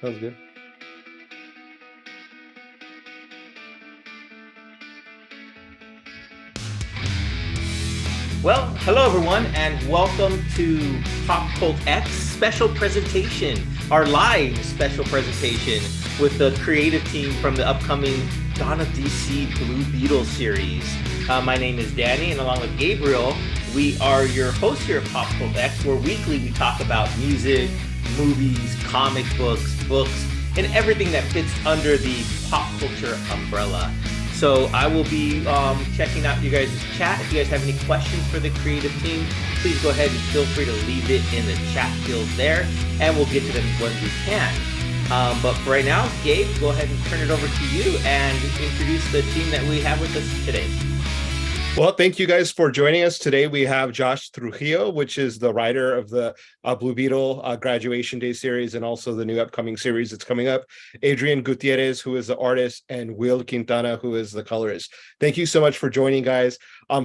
Sounds good. Well, hello everyone, and welcome to Pop Cult X special presentation, our live special presentation with the creative team from the upcoming Dawn of DC Blue Beetle series. My name is Danny, and along with Gabriel, we are your hosts here at Pop Cult X, where weekly we talk about music, movies, comic books, and everything that fits under the pop culture umbrella. So I will be checking out you guys' chat. If you guys have any questions for the creative team, please go ahead and feel free to leave it in the chat field there, and we'll get to them when we can. But for right now, Gabe, go ahead and turn it over to you and introduce the team that we have with us today. Well, thank you guys for joining us today. We have Josh Trujillo, which is the writer of the Blue Beetle Graduation Day series and also the new upcoming series that's coming up. Adrian Gutierrez, who is the artist, and Wil Quintana, who is the colorist. Thank you so much for joining, guys.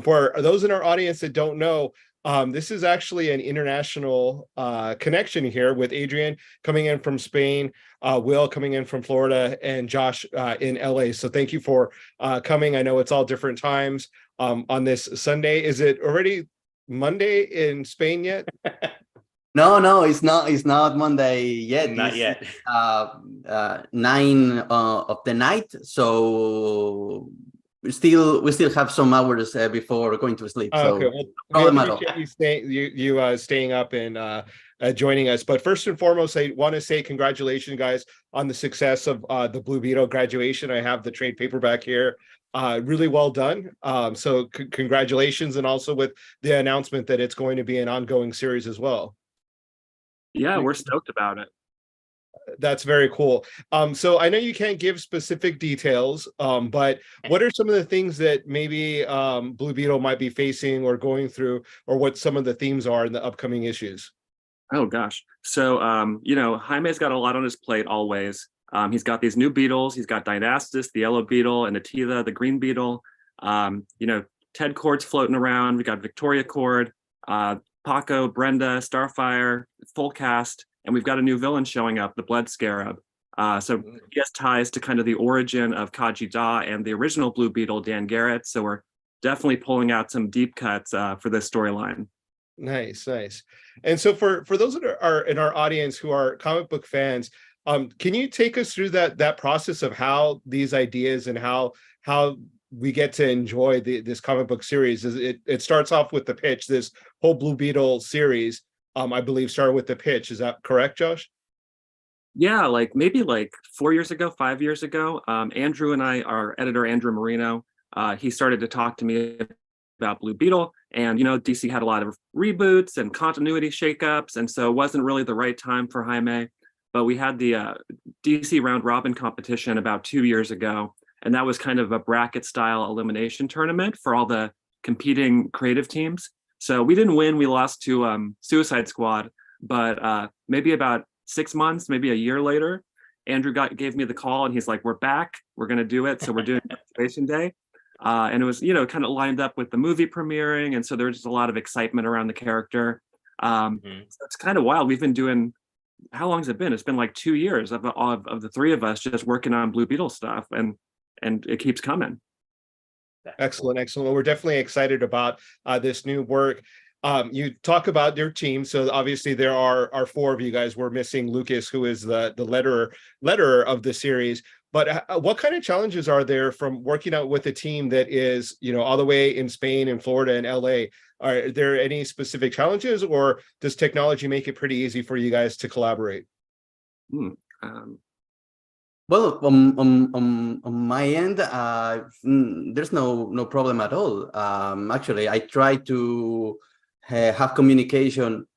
For those in our audience that don't know, this is actually an international connection here with Adrian coming in from Spain, Wil coming in from Florida, and Josh in LA. So thank you for coming. I know it's all different times. On this Sunday. Is it already Monday in Spain yet? No, it's not. It's not Monday yet. Not yet. 9 of the night. So we still have some hours before going to sleep. So okay, well, we appreciate you staying up and joining us. But first and foremost, I want to say congratulations, guys, on the success of the Blue Beetle graduation. I have the trade paperback here. Really well done. So congratulations, and also with the announcement that it's going to be an ongoing series as well. Yeah, we're stoked about it. That's very cool. So I know you can't give specific details, but what are some of the things that maybe Blue Beetle might be facing or going through, or what some of the themes are in the upcoming issues? Oh gosh. So Jaime's got a lot on his plate always. He's got these new beetles. He's got Dynastus, the yellow beetle, and Attila, the green beetle. Ted Cord's floating around. We got Victoria Cord, Paco, Brenda, Starfire, full cast, and we've got a new villain showing up, the Blood Scarab. So he has ties to kind of the origin of Kaji Da and the original Blue Beetle, Dan Garrett. So we're definitely pulling out some deep cuts for this storyline. Nice. And so for those that are in our audience who are comic book fans, can you take us through that process of how these ideas and how we get to enjoy this comic book series? It starts off with the pitch. This whole Blue Beetle series, I believe, started with the pitch. Is that correct, Josh? Yeah, maybe 4 years ago, 5 years ago, Andrew and I, our editor Andrew Marino, he started to talk to me about Blue Beetle, and DC had a lot of reboots and continuity shakeups, and so it wasn't really the right time for Jaime. But we had the DC round robin competition about 2 years ago, and that was kind of a bracket style elimination tournament for all the competing creative teams. So we didn't win, we lost to Suicide Squad, but maybe about 6 months, maybe a year later, Andrew gave me the call, and he's like, we're back, we're gonna do it. So we're doing Graduation Day. And it was, kind of lined up with the movie premiering, and so there was just a lot of excitement around the character. So it's kind of wild. We've been doing, how long has it been? It's been like 2 years of the three of us just working on Blue Beetle stuff, and it keeps coming. Excellent. Well, we're definitely excited about this new work. You talk about your team, so obviously there are four of you guys. We're missing Lucas, who is the letterer of the series. But what kind of challenges are there from working out with a team that is, all the way in Spain and Florida and LA? Are there any specific challenges, or does technology make it pretty easy for you guys to collaborate? Well, on my end, there's no problem at all. Actually, I try to have communication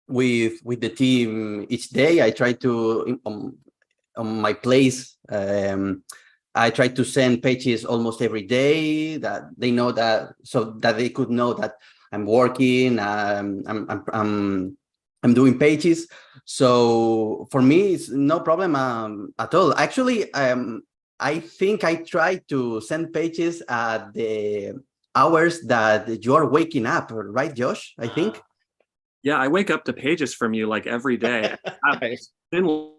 with the team each day. I try to on my place. I try to send pages almost every day, that they know that, so that they could know that I'm working. I'm doing pages. So for me, it's no problem at all. Actually, I think I try to send pages at the hours that you are waking up, right, Josh? I think. Yeah, I wake up to pages from you like every day. I've been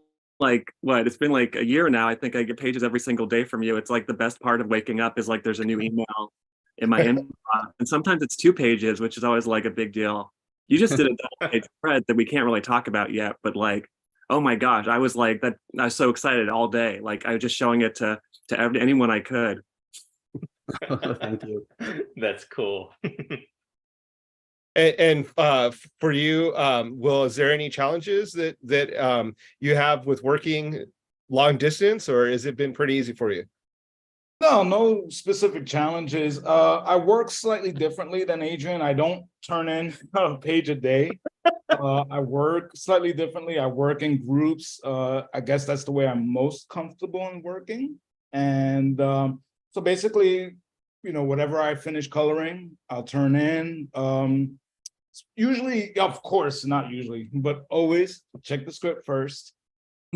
like what? It's been like a year now. I think I get pages every single day from you. It's like the best part of waking up is like there's a new email in my inbox, and sometimes it's 2 pages, which is always like a big deal. You just did a double-page spread that we can't really talk about yet, but like, oh my gosh, I was like that. I was so excited all day. Like I was just showing it to anyone I could. Thank you. That's cool. And for you, Will, is there any challenges that you have with working long distance, or has it been pretty easy for you? No, no specific challenges. I work slightly differently than Adrian. I don't turn in a page a day. I work slightly differently. I work in groups. I guess that's the way I'm most comfortable in working. And so basically, whatever I finish coloring, I'll turn in. Usually, of course, not usually, but always check the script first.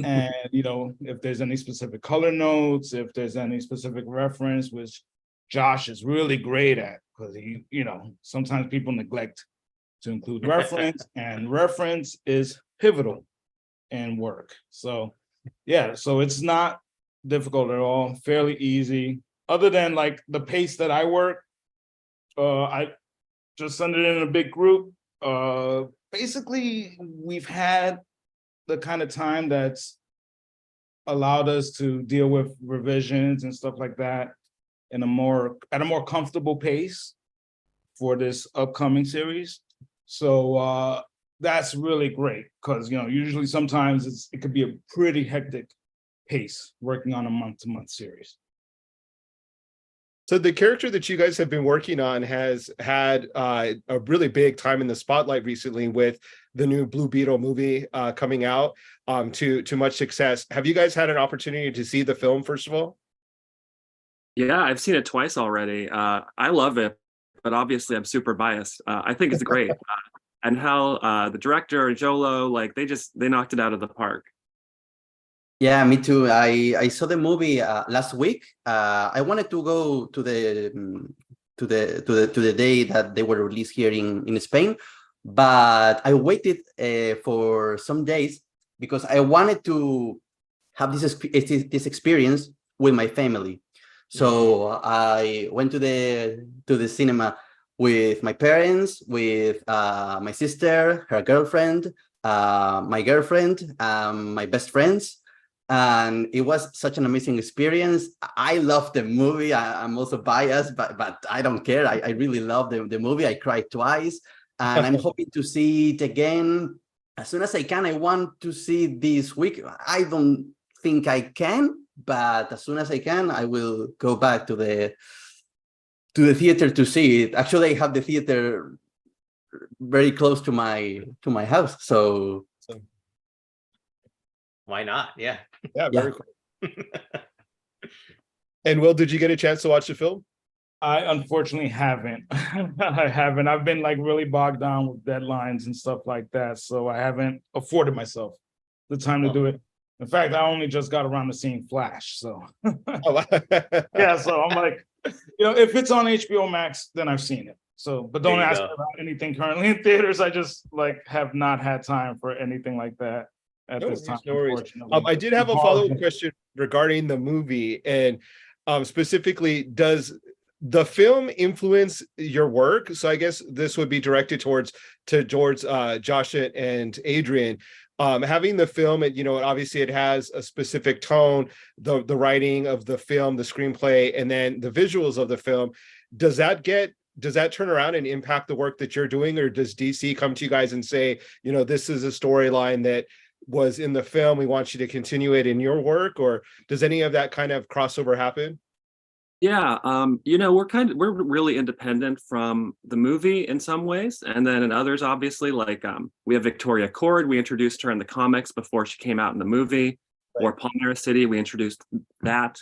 And if there's any specific color notes, if there's any specific reference, which Josh is really great at, because he, sometimes people neglect to include reference, and reference is pivotal in work. So yeah, so it's not difficult at all, fairly easy, other than like the pace that I work. I just send it in a big group. Basically, we've had the kind of time that's allowed us to deal with revisions and stuff like that at a more comfortable pace for this upcoming series. So that's really great, because usually sometimes it could be a pretty hectic pace working on a month-to-month series. So the character that you guys have been working on has had a really big time in the spotlight recently with the new Blue Beetle movie coming out to much success. Have you guys had an opportunity to see the film, first of all? Yeah, I've seen it twice already. I love it, but obviously I'm super biased. I think it's great. And how the director, Jolo, like they knocked it out of the park. Yeah, me too. I saw the movie last week. I wanted to go to the day that they were released here in Spain, but I waited for some days because I wanted to have this experience with my family. So I went to the cinema with my parents, with my sister, her girlfriend, my girlfriend, my best friends. And it was such an amazing experience. I love the movie. I'm also biased, but I don't care. I really love the movie. I cried twice, and I'm hoping to see it again as soon as I can. I want to see this week. I don't think I can, but as soon as I can, I will go back to the theater to see it. Actually, I have the theater very close to my house, so why not? Yeah. Yeah, very cool. And Will, did you get a chance to watch the film? I unfortunately haven't. I haven't. I've been like really bogged down with deadlines and stuff like that, so I haven't afforded myself the time to do it. In fact, I only just got around to seeing Flash, so yeah. So I'm like, if it's on HBO Max, then I've seen it. So, but don't ask me about anything currently in theaters. I just like have not had time for anything like that at this time. No worries. I did have a follow-up question regarding the movie, and specifically, does the film influence your work? So I guess this would be directed towards Josh and Adrian. Having the film, obviously it has a specific tone, the writing of the film, the screenplay, and then the visuals of the film. Does that turn around and impact the work that you're doing, or does DC come to you guys and say, this is a storyline that was in the film, we want you to continue it in your work, or does any of that kind of crossover happen? Yeah, we're really independent from the movie in some ways, and then in others, obviously, like we have Victoria Cord. We introduced her in the comics before she came out in the movie. Right. Or Palmera City, we introduced that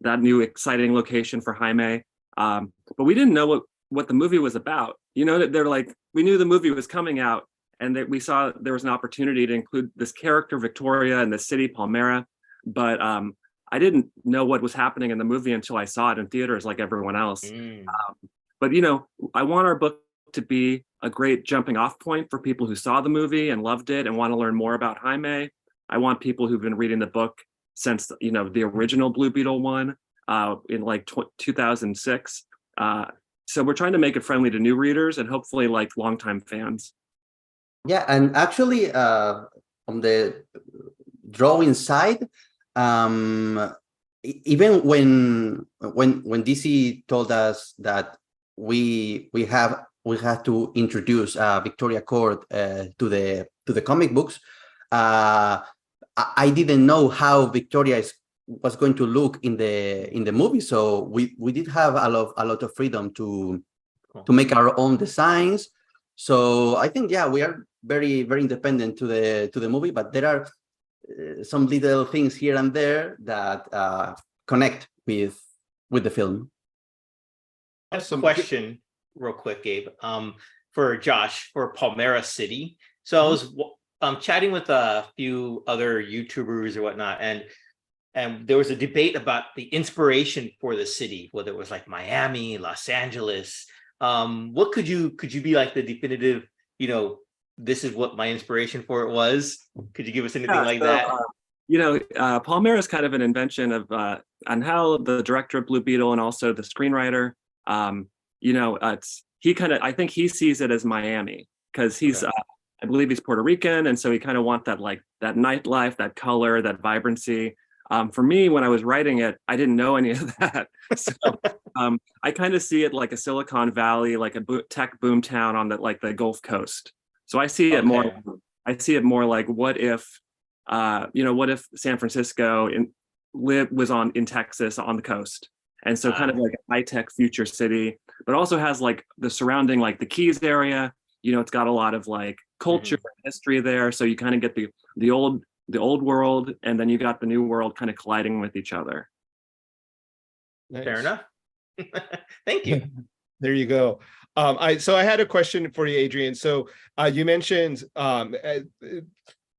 new exciting location for Jaime. But we didn't know what the movie was about. They're like, we knew the movie was coming out, and that we saw there was an opportunity to include this character Victoria and the city Palmera, but I didn't know what was happening in the movie until I saw it in theaters like everyone else. But I want our book to be a great jumping off point for people who saw the movie and loved it and want to learn more about Jaime. I want people who've been reading the book since, the original Blue Beetle one in like 2006. So we're trying to make it friendly to new readers and hopefully like longtime fans. Yeah, and actually, on the drawing side, even when DC told us that we had to introduce Victoria Court to the comic books, I didn't know how Victoria was going to look in the movie, so we did have a lot of freedom to make our own designs. So I think, yeah, we are very, very independent to the movie, but there are some little things here and there that connect with the film. I have a question real quick, Gabe, for Josh, for Palmera City. So I was chatting with a few other YouTubers or whatnot, and there was a debate about the inspiration for the city, whether it was like Miami, Los Angeles. What could you be like the definitive, this is what my inspiration for it was? Could you give us anything like that? Palmera is kind of an invention of on how the director of Blue Beetle and also the screenwriter, I think he sees it as Miami because he's, I believe he's Puerto Rican. And so he kind of wants that nightlife, that color, that vibrancy. For me, when I was writing it, I didn't know any of that. So I kind of see it like a Silicon Valley, like a tech boom town on the Gulf Coast. So I see it more. I see it more like what if San Francisco was in Texas on the coast, and so kind of like a high tech future city, but also has like the surrounding like the Keys area. It's got a lot of like culture and history there. So you kind of get the old world, and then you got the new world kind of colliding with each other. Nice. Fair enough. Thank you. There you go. I had a question for you, Adrian. So you mentioned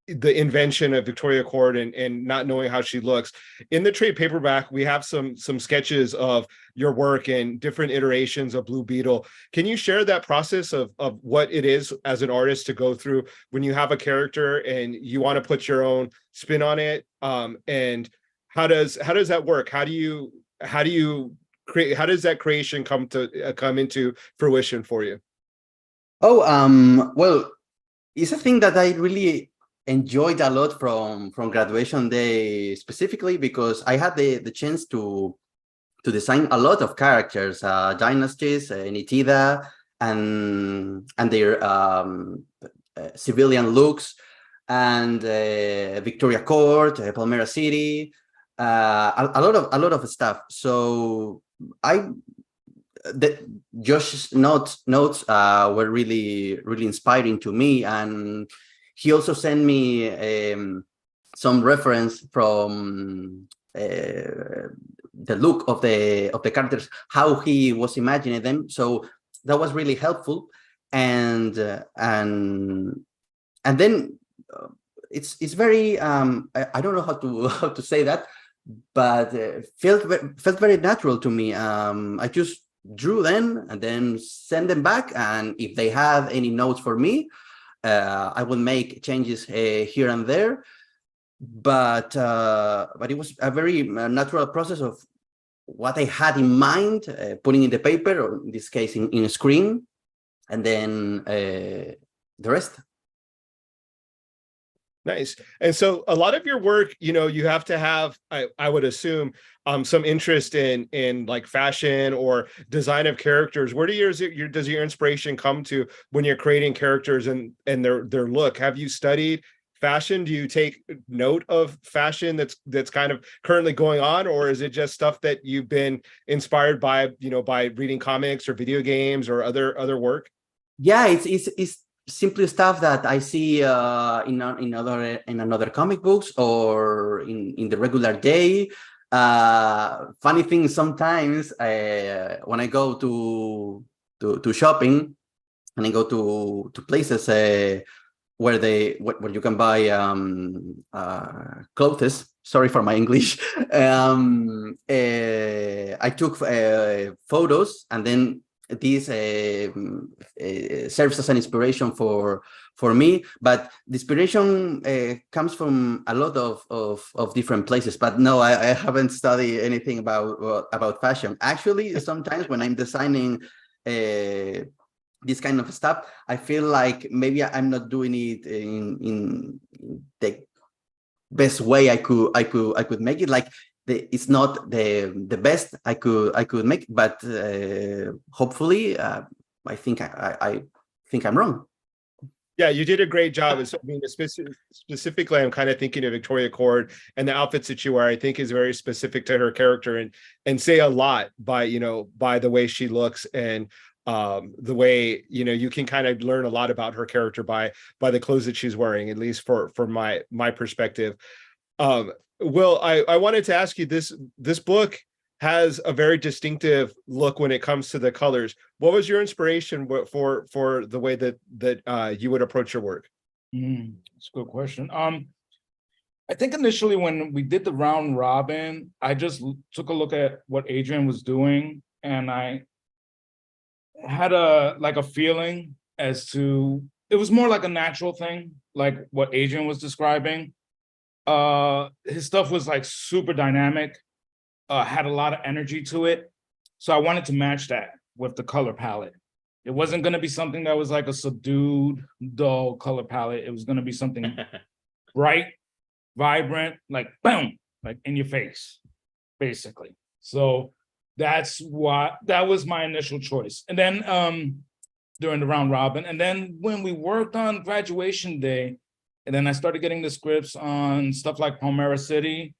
the invention of Victoria Court and not knowing how she looks. In the trade paperback, we have some sketches of your work and different iterations of Blue Beetle. Can you share that process of what it is as an artist to go through when you have a character and you want to put your own spin on it? And how does that work? How do you create? How does that creation come into fruition for you? Well, it's a thing that I really enjoyed a lot from graduation day, specifically because I had the chance to design a lot of characters, dynasties, Nitida, and their civilian looks, and Victoria Court, Palmera City, a lot of stuff. So Josh's notes were really, really inspiring to me, and he also sent me some reference from the look of the characters, how he was imagining them. So that was really helpful, and then it's very I don't know how to say that, but felt very natural to me. I just drew them and then send them back, and if they have any notes for me, I will make changes here and there, but it was a very natural process of what I had in mind, putting in the paper, or in this case in a screen, and then the rest. Nice. And so a lot of your work, you have to have, I would assume, some interest in like fashion or design of characters. Where does your inspiration come to when you're creating characters and their look? Have you studied fashion? Do you take note of fashion that's kind of currently going on, or is it just stuff that you've been inspired by, by reading comics or video games or other work? Yeah, it's simply stuff that I see in another comic books or in the regular day. Funny thing, sometimes when I go to shopping and I go to places where you can buy clothes. Sorry for my English. I took photos and then this serves as an inspiration for me, but the inspiration comes from a lot of different places. But no, I haven't studied anything about fashion. Actually, sometimes when I'm designing this kind of stuff, I feel like maybe I'm not doing it in the best way I could make it. Like it's not the best I could make, but hopefully I think I think I'm wrong. Yeah, you did a great job. I mean, specifically, I'm kind of thinking of Victoria Cord and the outfits that you wear. I think is very specific to her character and say a lot by by the way she looks and the way you can kind of learn a lot about her character by the clothes that she's wearing, at least for my perspective. Will, I wanted to ask you this book has a very distinctive look when it comes to the colors. What was your inspiration for the way that you would approach your work? That's a good question. I think initially when we did the round robin, I just took a look at what Adrian was doing, and I had a feeling as to it was more like a natural thing, like what Adrian was describing. His stuff was like super dynamic, had a lot of energy to it. So I wanted to match that with the color palette. It wasn't going to be something that was like a subdued, dull color palette. It was going to be something bright, vibrant, like boom, like in your face, basically. So that was my initial choice. And then during the round robin, and then when we worked on graduation day, and then I started getting the scripts on stuff like Palmera City.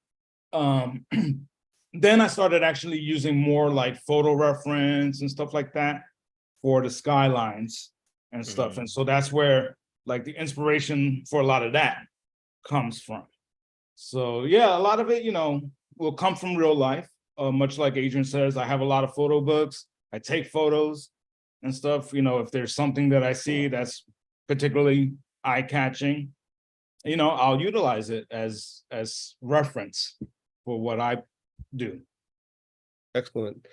Then I started actually using more like photo reference and stuff like that for the skylines and stuff. And so that's where like the inspiration for a lot of that comes from. So yeah, a lot of it, will come from real life. Much like Adrian says, I have a lot of photo books. I take photos and stuff. If there's something that I see that's particularly eye-catching, I'll utilize it as reference for what I do. Excellent.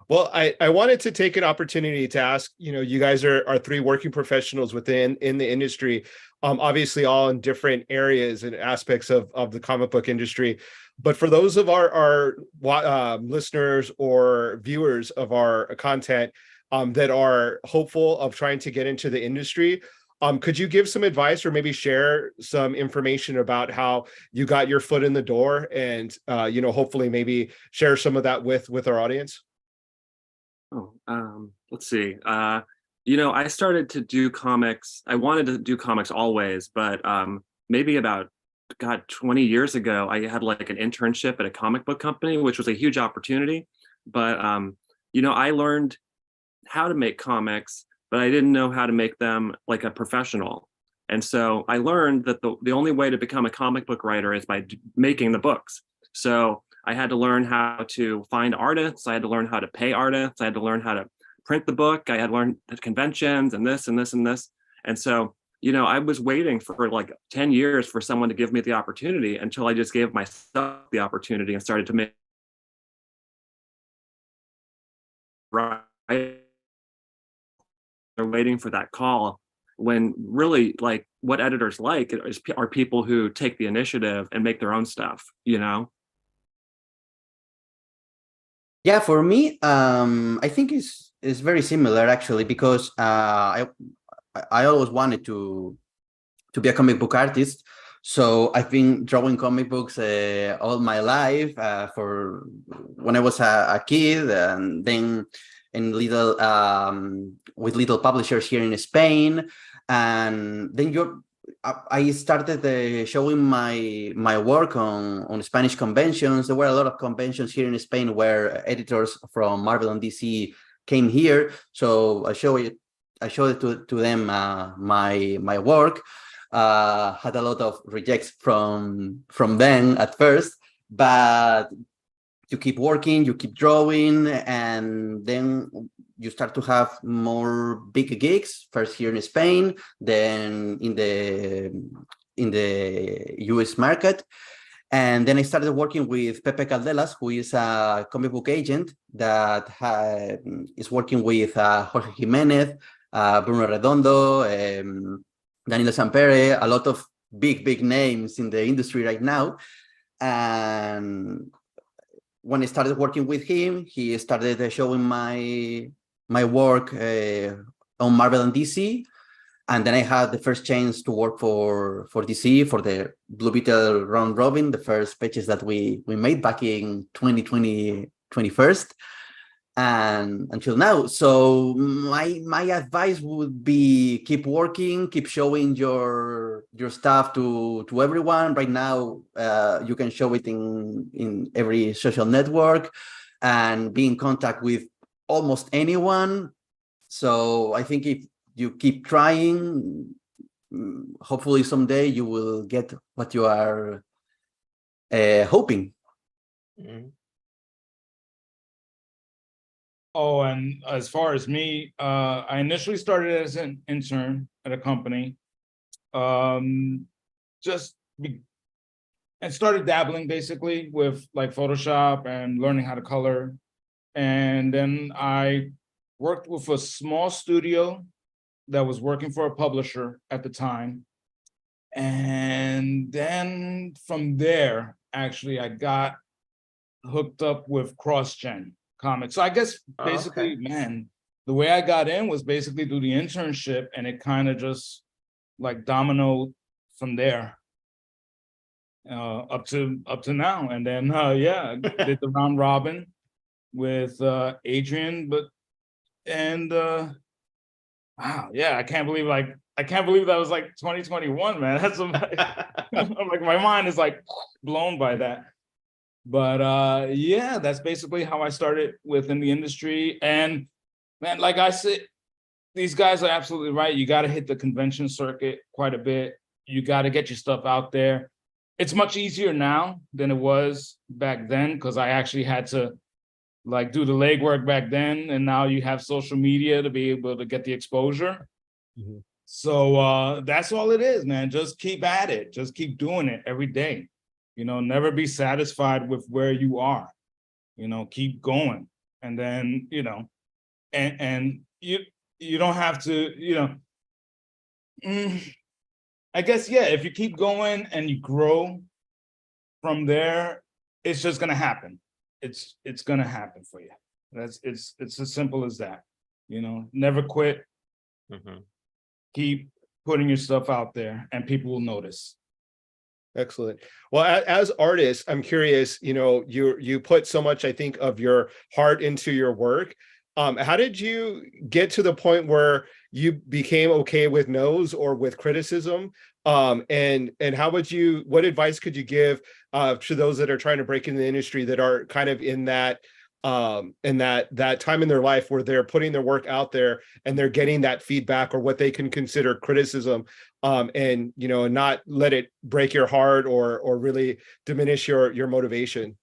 Well, I wanted to take an opportunity to ask, you guys are three working professionals in the industry, obviously all in different areas and aspects of the comic book industry. But for those of our listeners or viewers of our content that are hopeful of trying to get into the industry, could you give some advice or maybe share some information about how you got your foot in the door and, hopefully maybe share some of that with our audience? Let's see. I started to do comics. I wanted to do comics always, but maybe about 20 years ago, I had like an internship at a comic book company, which was a huge opportunity. But, I learned how to make comics, but I didn't know how to make them like a professional. And so I learned that the only way to become a comic book writer is by making the books. So I had to learn how to find artists. I had to learn how to pay artists. I had to learn how to print the book. I had learned the conventions and this and this and this. And so, I was waiting for like 10 years for someone to give me the opportunity until I just gave myself the opportunity and started to make right. They're waiting for that call when really like what editors like are people who take the initiative and make their own stuff, Yeah, for me, I think it's very similar actually, because I always wanted to be a comic book artist. So I've been drawing comic books all my life, for when I was a kid, and then in with little publishers here in Spain, and then I started showing my work on Spanish conventions. There were a lot of conventions here in Spain where editors from Marvel and DC came here, so I showed it to them, my work. Had a lot of rejects from them at first, but you keep working, you keep drawing, and then you start to have more big gigs, first here in Spain, then in the US market. And then I started working with Pepe Caldelas, who is a comic book agent that is working with Jorge Jimenez, Bruno Redondo, Danilo Sampere, a lot of big names in the industry right now. And when I started working with him, he started showing my work on Marvel and DC. And then I had the first chance to work for DC for the Blue Beetle round robin, the first pages that we made back in 2020, 21st, and until now. So my advice would be keep working, keep showing your stuff to everyone. Right now, you can show it in every social network and be in contact with almost anyone. So I think if you keep trying, hopefully someday you will get what you are hoping. Mhm. Oh, and as far as me, I initially started as an intern at a company, and started dabbling basically with like Photoshop and learning how to color. And then I worked with a small studio that was working for a publisher at the time. And then from there, actually, I got hooked up with CrossGen Comics. So I guess basically, okay. man, the way I got in was basically through the internship, and it kind of just like dominoed from there up to now. And then yeah, did the round robin with Adrian, wow, yeah, I can't believe that was like 2021, man. That's I'm like my mind is like blown by that. But yeah, that's basically how I started within the industry. And man, like I said, these guys are absolutely right. You got to hit the convention circuit quite a bit. You got to get your stuff out there. It's much easier now than it was back then, because I actually had to like do the legwork back then, and now you have social media to be able to get the exposure. Mhm. So that's all it is, man. Just keep at it. Just keep doing it every day. Never be satisfied with where you are. Keep going. And then, and you don't have to, I guess, yeah, if you keep going and you grow from there, it's just gonna happen. It's gonna happen for you. It's as simple as that. Never quit. Mhm. Keep putting your stuff out there, and people will notice. Excellent. Well, as artists, I'm curious, you put so much, I think, of your heart into your work. How did you get to the point where you became okay with no's or with criticism? And what advice could you give to those that are trying to break into the industry, that are kind of in that that time in their life where they're putting their work out there and they're getting that feedback or what they can consider criticism, and not let it break your heart or really diminish your motivation?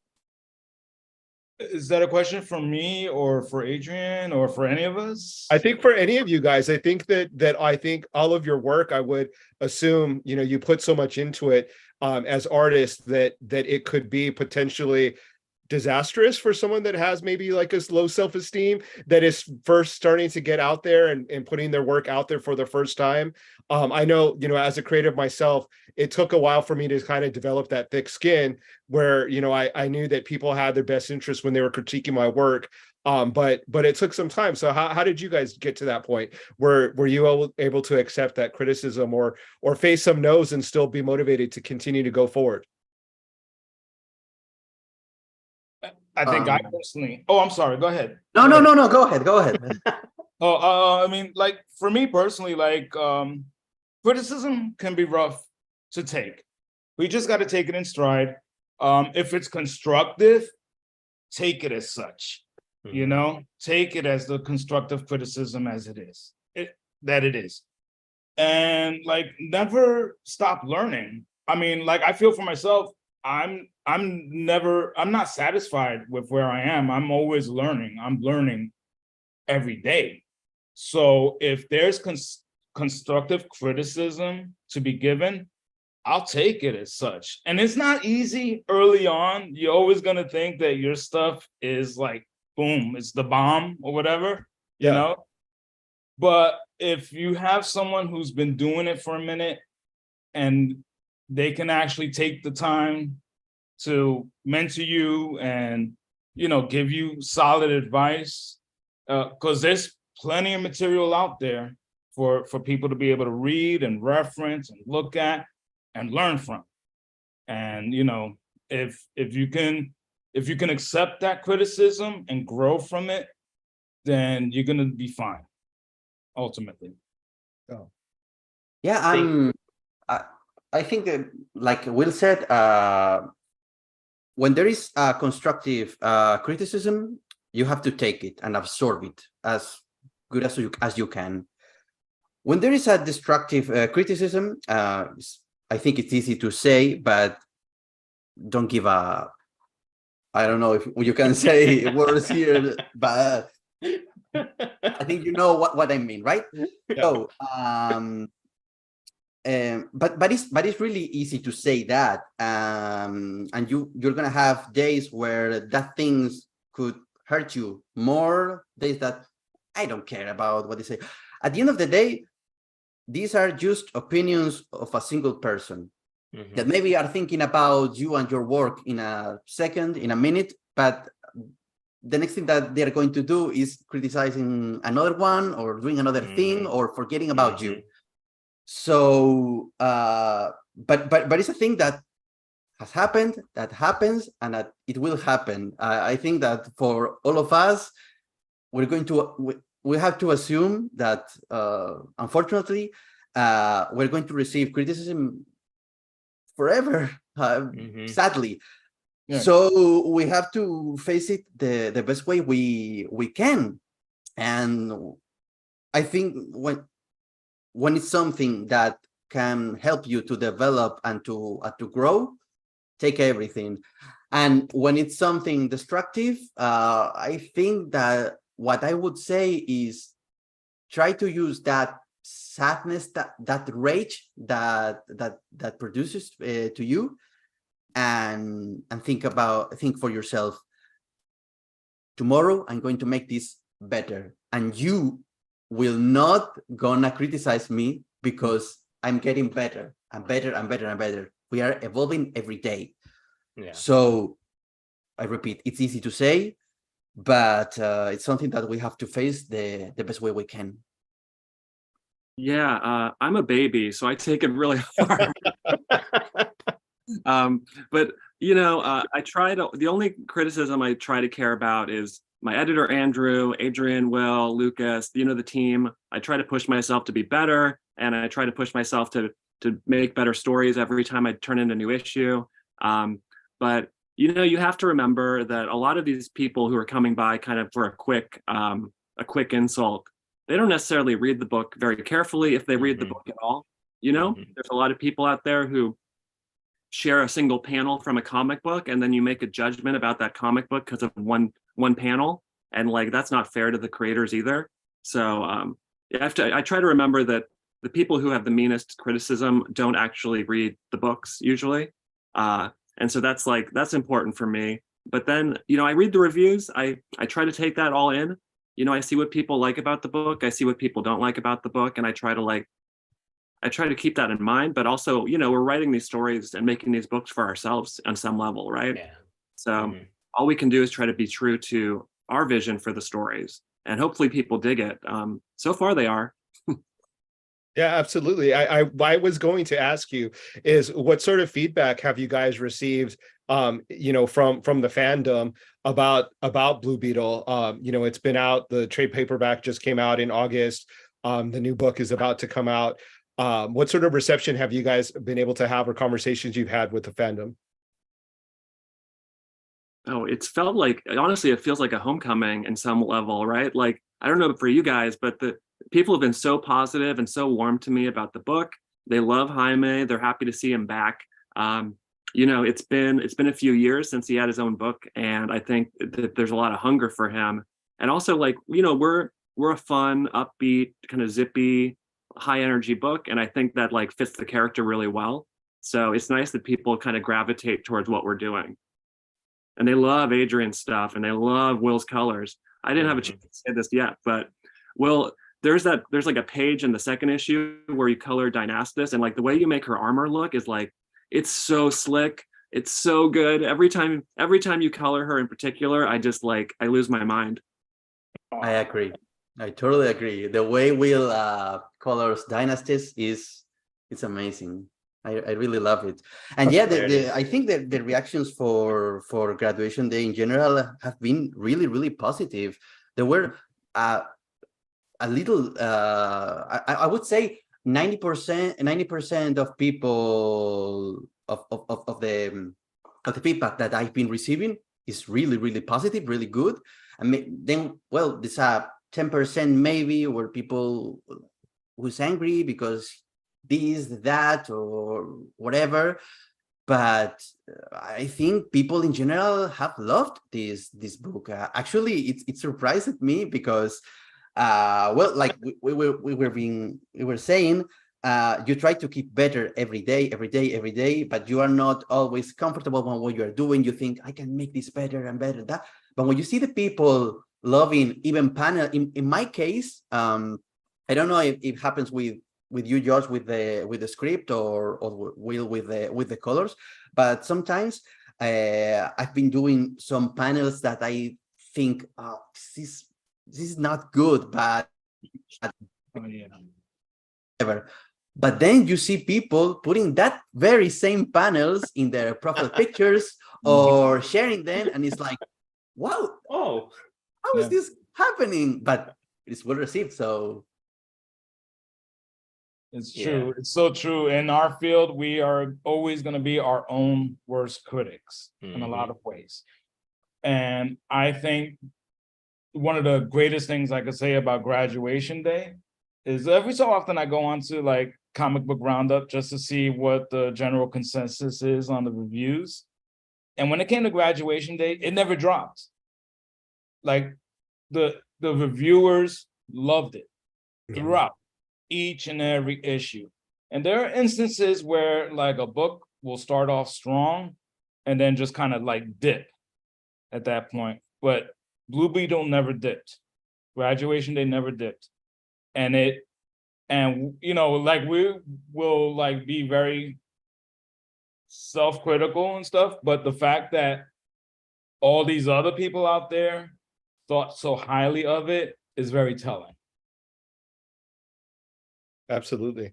Is that a question for me or for Adrian or for any of us? I think for any of you guys, I think that I think all of your work, I would assume, you put so much into it as artists that it could be potentially disastrous for someone that has maybe like a low self-esteem, that is first starting to get out there and putting their work out there for the first time. I know, as a creative myself, it took a while for me to kind of develop that thick skin where, I knew that people had their best interest when they were critiquing my work. But it took some time. So how did you guys get to that point? Were you able to accept that criticism or face some no's and still be motivated to continue to go forward? I think I personally. Oh, I'm sorry. Go ahead. No. Go ahead. Oh, I mean, like for me personally, like criticism can be rough to take. We just got to take it in stride. If it's constructive, take it as such. Take it as the constructive criticism as it is. That it is, and like never stop learning. I mean, like I feel for myself. I'm not satisfied with where I am. I'm always learning. I'm learning every day. So if there's constructive criticism to be given, I'll take it as such. And it's not easy early on. You're always gonna think that your stuff is like, boom, it's the bomb or whatever, you Yeah. know? But if you have someone who's been doing it for a minute and they can actually take the time to mentor you and, you know, give you solid advice, because there's plenty of material out there for people to be able to read and reference and look at and learn from. And, you know, if you can accept that criticism and grow from it, then you're gonna be fine, ultimately. Yeah, I think that, like Will said, when there is a constructive criticism, you have to take it and absorb it as good as you can. When there is a destructive criticism, I think it's easy to say, but don't give a, I don't know if you can say words here, but I think you know what I mean, right? Yeah. So, but it's really easy to say that, and you're gonna have days where that things could hurt you more. Days that I don't care about what they say. At the end of the day, these are just opinions of a single person that maybe are thinking about you and your work in a second, in a minute, but the next thing that they're going to do is criticizing another one or doing another thing or forgetting about you. So, but it's a thing that has happened, that happens, and that it will happen. I think that for all of us, we have to assume that, unfortunately, we're going to receive criticism forever, sadly. Yeah. So we have to face it the best way we can. And I think when it's something that can help you to develop and to grow, take everything. And when it's something destructive, I think that what I would say is try to use that sadness, that rage that produces to you, and think for yourself, tomorrow I'm going to make this better, and you will not gonna criticize me because I'm getting better and better and better and better. We are evolving every day. Yeah. So I repeat, it's easy to say, but it's something that we have to face the best way we can. Yeah, I'm a baby, so I take it really hard. But you know, the only criticism I try to care about is my editor, Andrew, Adrian, Will, Lucas, you know, the team. I try to push myself to be better, and I try to push myself to make better stories every time I turn in a new issue. But you know, you have to remember that a lot of these people who are coming by kind of for a quick insult, they don't necessarily read the book very carefully, if they read the book at all. You know, there's a lot of people out there who share a single panel from a comic book, and then you make a judgment about that comic book because of one panel, and like that's not fair to the creators either. So I try to remember that the people who have the meanest criticism don't actually read the books usually, and so that's important for me. But then, you know, I read the reviews. I try to take that all in. You know, I see what people like about the book. I see what people don't like about the book, and I try to keep that in mind. But also, you know, we're writing these stories and making these books for ourselves on some level, right? Yeah. So all we can do is try to be true to our vision for the stories, and hopefully people dig it. So far they are. Yeah, absolutely. I was going to ask you is what sort of feedback have you guys received, you know, from the fandom about Blue Beetle? You know, it's been out. The trade paperback just came out in August. The new book is about to come out. What sort of reception have you guys been able to have, or conversations you've had with the fandom? Oh, it's felt like, honestly, it feels like a homecoming in some level, right? Like, I don't know for you guys, but the people have been so positive and so warm to me about the book. They love Jaime. They're happy to see him back. You know, it's been a few years since he had his own book, and I think that there's a lot of hunger for him. And also, like, you know, we're a fun, upbeat, kind of zippy, high energy book, and I think that like fits the character really well. So it's nice that people kind of gravitate towards what we're doing. And they love Adrian's stuff and they love Wil's colors. I didn't have a chance to say this yet, but Wil, there's like a page in the second issue where you color Dynastis, and like the way you make her armor look is like, it's so slick. It's so good. Every time you color her in particular, I lose my mind. I agree. I totally agree. The way Wil colors Dynasties it's amazing. I really love it. And yeah, I think that the reactions for graduation day in general have been really, really positive. There were a little, I would say 90% of people of the feedback that I've been receiving is really, really positive, really good. And then, well, there's a 10% maybe where people who's angry because this, that, or whatever. But I think people in general have loved this book. Actually, it surprised me because, well, like we were saying, you try to keep better every day, but you are not always comfortable with what you are doing. You think, I can make this better and better. That, but when you see the people loving even panel, in my case, I don't know if it happens with you, Josh, with the script, or Wil with the colors, but sometimes I've been doing some panels that I think, oh, this is not good, but whatever. But then you see people putting that very same panels in their profile pictures or sharing them, and it's like, wow, Oh, how is this happening? But it's well received, so. It's true. It's so true. In our field, we are always going to be our own worst critics in a lot of ways. And I think one of the greatest things I could say about graduation day is every so often I go on to like Comic Book Roundup just to see what the general consensus is on the reviews. And when it came to graduation day, it never dropped. Like the reviewers loved it throughout each and every issue. And there are instances where like a book will start off strong and then just kind of like dip at that point. But Blue Beetle never dipped. Graduation day never dipped. And you know, like we will like be very self-critical and stuff, but the fact that all these other people out there thought so highly of it is very telling. Absolutely.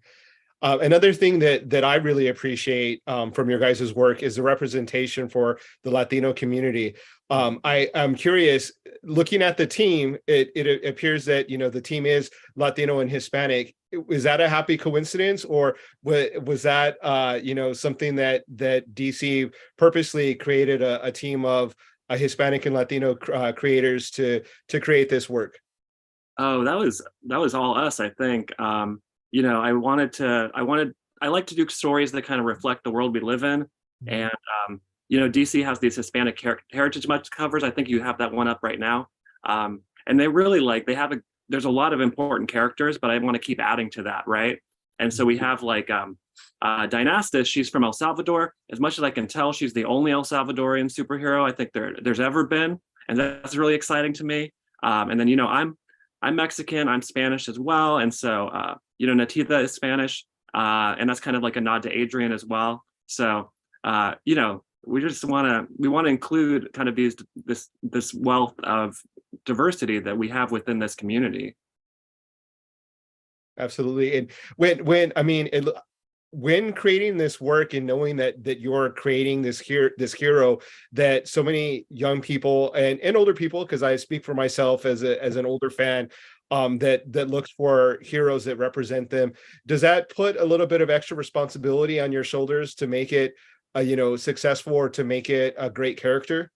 Another thing that I really appreciate from your guys' work is the representation for the Latino community. I'm curious, looking at the team, it appears that, you know, the team is Latino and Hispanic. Is that a happy coincidence, or was that you know, something that DC purposely created a team of Hispanic and Latino creators to create this work? Oh, that was all us, I think. You know, I like to do stories that kind of reflect the world we live in. And, you know, DC has these Hispanic Heritage Month covers. I think you have that one up right now. And they really there's a lot of important characters, but I want to keep adding to that, right? And so we have like Dynastis, she's from El Salvador. As much as I can tell, she's the only El Salvadorian superhero I think there's ever been. And that's really exciting to me. And then, you know, I'm Mexican, I'm Spanish as well. And so, you know, Natita is Spanish, and that's kind of like a nod to Adrian as well. So, you know, we want to include kind of this wealth of diversity that we have within this community. Absolutely. And when creating this work and knowing that you're creating this hero that so many young people and older people, because I speak for myself as an older fan, that looks for heroes that represent them, does that put a little bit of extra responsibility on your shoulders to make it you know, successful, or to make it a great character?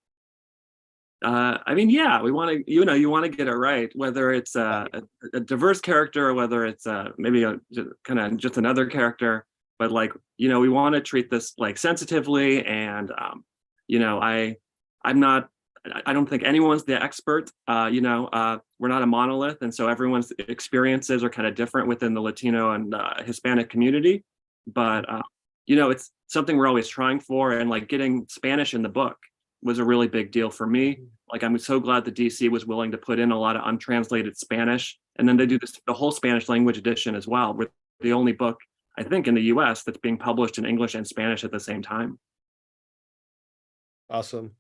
I mean, yeah, we want to, you know, you want to get it right, whether it's a diverse character or whether it's maybe just another character. But like, you know, we want to treat this like sensitively, and you know, I don't think anyone's the expert. You know, we're not a monolith, and so everyone's experiences are kind of different within the Latino and Hispanic community. But it's something we're always trying for, and like getting Spanish in the book was a really big deal for me. Like, I'm so glad that DC was willing to put in a lot of untranslated Spanish, and then they do the whole Spanish language edition as well. We're the only book, I think, in the US that's being published in English and Spanish at the same time. Awesome.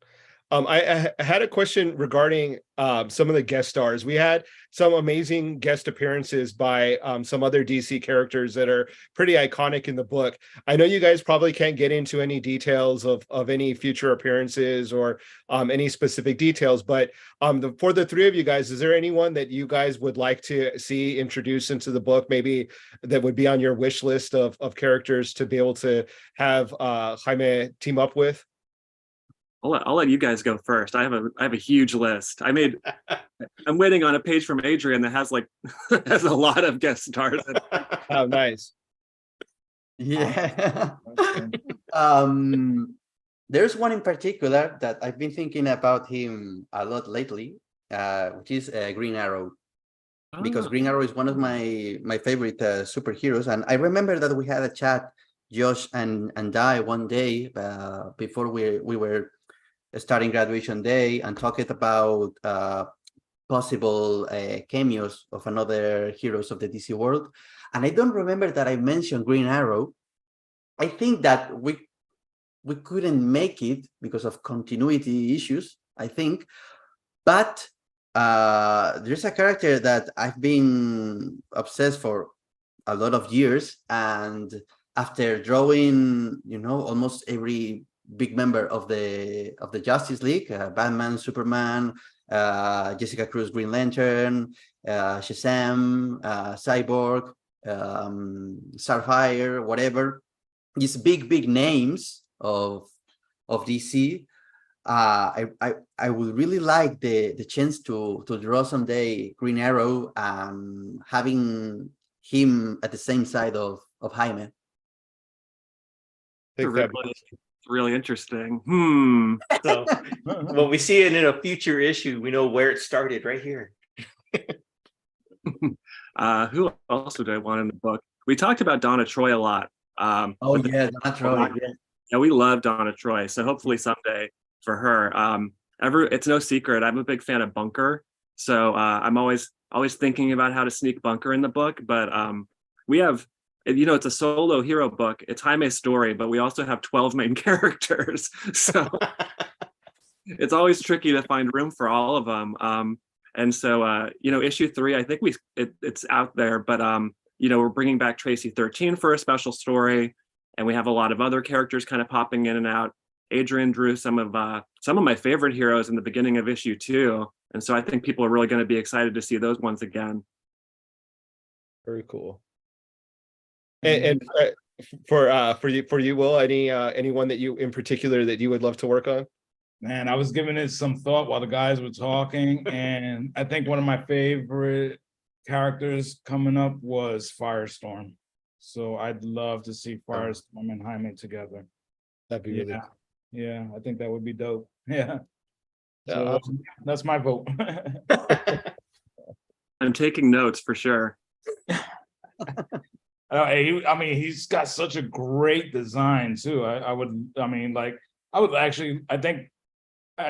I had a question regarding some of the guest stars. We had some amazing guest appearances by some other DC characters that are pretty iconic in the book. I know you guys probably can't get into any details of any future appearances or any specific details, but for the three of you guys, is there anyone that you guys would like to see introduced into the book, maybe that would be on your wish list of characters to be able to have Jaime team up with? I'll let you guys go first. I have a huge list. I'm waiting on a page from Adrian that has like has a lot of guest stars. Oh, nice. Yeah. There's one in particular that I've been thinking about him a lot lately, which is Green Arrow, because Green Arrow is one of my favorite superheroes, and I remember that we had a chat, Josh and I, one day before we were starting graduation day, and talking about possible cameos of another heroes of the DC world. And I don't remember that I mentioned Green Arrow. I think that we couldn't make it because of continuity issues, I think. But there's a character that I've been obsessed for a lot of years, and after drawing, almost every big member of the Justice League, Batman, Superman, Jessica Cruz, Green Lantern, Shazam, Cyborg, Starfire, whatever, these big names of DC. I would really like the chance to draw someday Green Arrow, having him at the same side of Jaime. Really interesting. So when we see it in a future issue, we know where it started right here. Who else did I want in the book? We talked about Donna Troy a lot. Donna Troy. Yeah, we love Donna Troy. So hopefully someday for her. It's no secret, I'm a big fan of Bunker. So I'm always thinking about how to sneak Bunker in the book. But we have, it's a solo hero book. It's Jaime's story, but we also have 12 main characters. So it's always tricky to find room for all of them. And so, issue 3, I think it's out there, but, we're bringing back Tracy 13 for a special story. And we have a lot of other characters kind of popping in and out. Adrian drew some of my favorite heroes in the beginning of issue 2. And so I think people are really going to be excited to see those ones again. Very cool. And for you, Will, anyone that you in particular that you would love to work on? Man, I was giving it some thought while the guys were talking, and I think one of my favorite characters coming up was Firestorm. So I'd love to see Firestorm and Jaime together. That'd be really cool. Yeah, I think that would be dope. Yeah. So that's my vote. I'm taking notes for sure. He's got such a great design too. I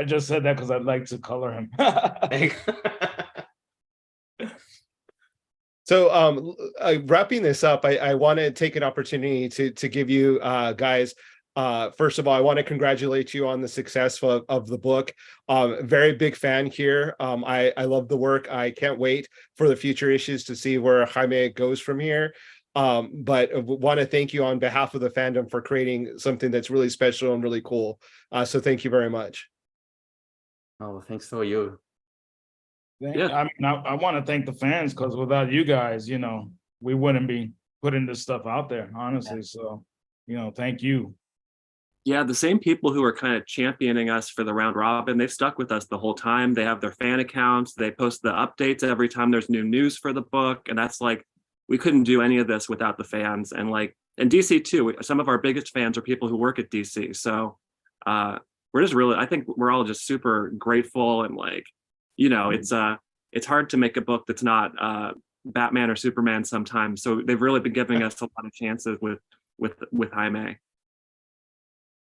just said that because I'd like to color him. So wrapping this up, I want to take an opportunity to give you guys, first of all, I want to congratulate you on the success of the book. Very big fan here. I love the work. I can't wait for the future issues to see where Jaime goes from here. But I want to thank you on behalf of the fandom for creating something that's really special and really cool. So thank you very much. Oh, thanks for you. Yeah. I want to thank the fans, because without you guys, we wouldn't be putting this stuff out there, honestly. Yeah. So, thank you. Yeah, the same people who are kind of championing us for the round robin, they've stuck with us the whole time. They have their fan accounts. They post the updates every time there's new news for the book. And that's like, we couldn't do any of this without the fans. And DC too, some of our biggest fans are people who work at DC. So we're just really, I think we're all just super grateful. And it's hard to make a book that's not Batman or Superman sometimes. So they've really been giving us a lot of chances with with Jaime.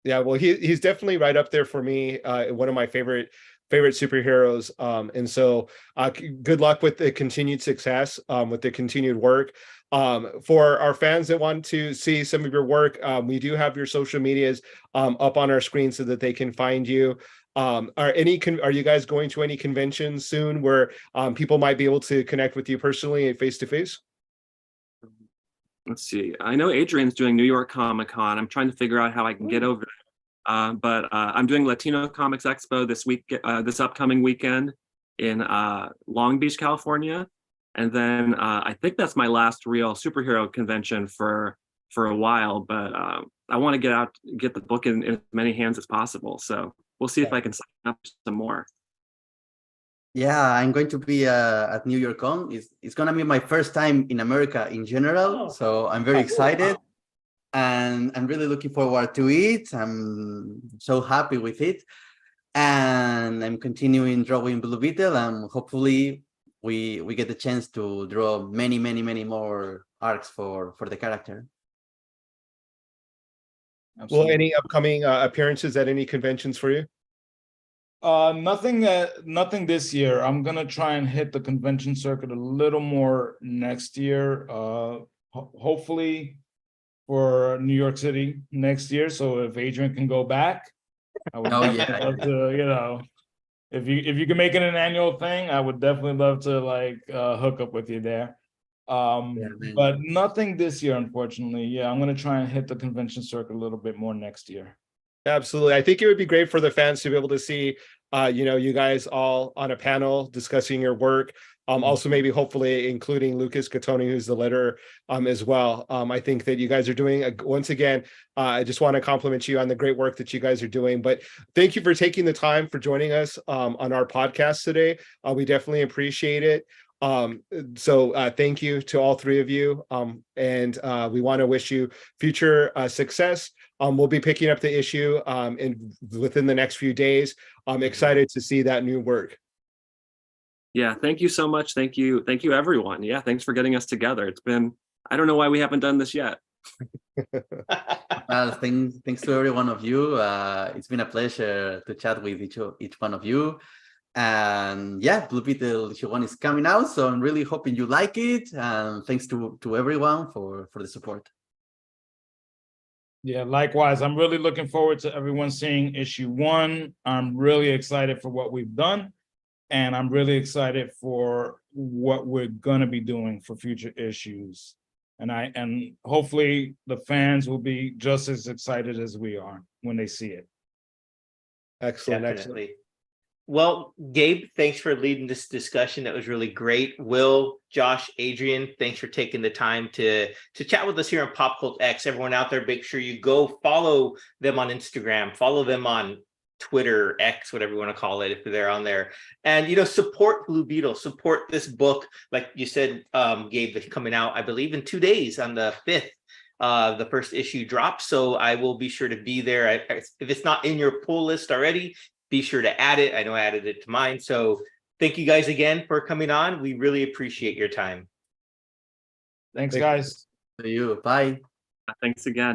Yeah, well, he's definitely right up there for me. One of my favorite superheroes. And so good luck with the continued success, with the continued work. For our fans that want to see some of your work, we do have your social medias up on our screen so that they can find you. Are you guys going to any conventions soon where people might be able to connect with you personally and face to face? Let's see. I know Adrian's doing New York Comic Con. I'm trying to figure out how I can get over there. But I'm doing Latino Comics Expo this upcoming weekend in Long Beach, California. And then I think that's my last real superhero convention for a while. But I want to get the book in as many hands as possible. So we'll see if I can sign up some more. Yeah, I'm going to be at New York Con. It's going to be my first time in America in general. So I'm very excited. And I'm really looking forward to it. I'm so happy with it. And I'm continuing drawing Blue Beetle, and hopefully we get the chance to draw many more arcs for the character. Well, any upcoming appearances at any conventions for you? Nothing this year. I'm gonna try and hit the convention circuit a little more next year. Hopefully for New York City next year. So if Adrian can go back, I would love to, if you can make it an annual thing, I would definitely love to hook up with you there. But nothing this year, unfortunately. Yeah, I'm gonna try and hit the convention circuit a little bit more next year. Absolutely. I think it would be great for the fans to be able to see, you guys all on a panel discussing your work. Also, maybe hopefully including Lucas Catoni, who's the letterer, as well. I think that you guys are doing, once again, I just want to compliment you on the great work that you guys are doing. But thank you for taking the time for joining us on our podcast today. We definitely appreciate it. So thank you to all three of you. And we want to wish you future success. We'll be picking up the issue within the next few days. I'm excited to see that new work. Yeah, thank you so much. Thank you, everyone. Yeah, thanks for getting us together. It's been, I don't know why we haven't done this yet. Well, thanks to every one of you. It's been a pleasure to chat with each one of you. And yeah, Blue Beetle issue 1 is coming out, so I'm really hoping you like it. And thanks to everyone for the support. Yeah, likewise. I'm really looking forward to everyone seeing issue 1. I'm really excited for what we've done. And I'm really excited for what we're gonna be doing for future issues. And hopefully the fans will be just as excited as we are when they see it. Excellent. Definitely. Excellent. Well, Gabe, thanks for leading this discussion. That was really great. Will, Josh, Adrian, thanks for taking the time to chat with us here on Pop Cult X. Everyone out there, make sure you go follow them on Instagram, follow them on Twitter, X, whatever you want to call it, if they're on there. And, support Blue Beetle, support this book. Like you said, Gabe, that's coming out, I believe, in 2 days on the 5th. The first issue drops. So I will be sure to be there. If it's not in your pull list already, be sure to add it. I know I added it to mine. So thank you guys again for coming on. We really appreciate your time. Thanks, guys. To you. Bye. Thanks again.